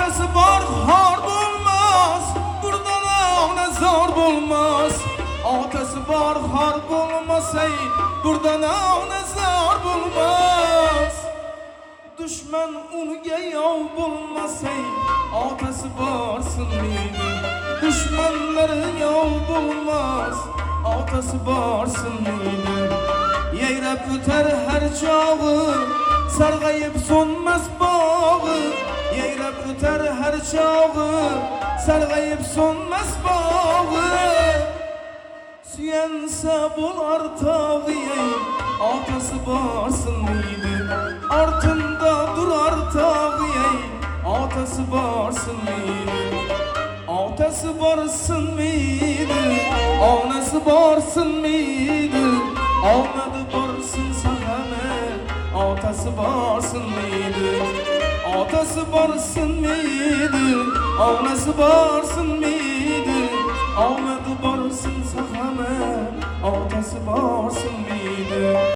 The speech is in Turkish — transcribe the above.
Atası var har bulmaz, buradan ona zor bulmaz. Atası var har bulmaz, ey buradan ona zor bulmaz. Düşman unuga yov bulmaz, ey atası varsın mıydı? Düşmanları yov bulmaz, atası varsın mıydı? Yeyrep öter her çağı, sargayıp sonmaz bağı. Yeyrep öter her çağı, sargayıp sonmaz bağı. Süyense bular tağı, ey atası varsın mıydı? Artında durar tağı, ey atası varsın mıydı? Atası varsın mıydı? Anası varsın mıydı? Almadı varsın sahame, atası varsın mıydı? Atası varsın mıydı? Anası varsın mıydı? Almadı varsın sahame, atası varsın mıydı?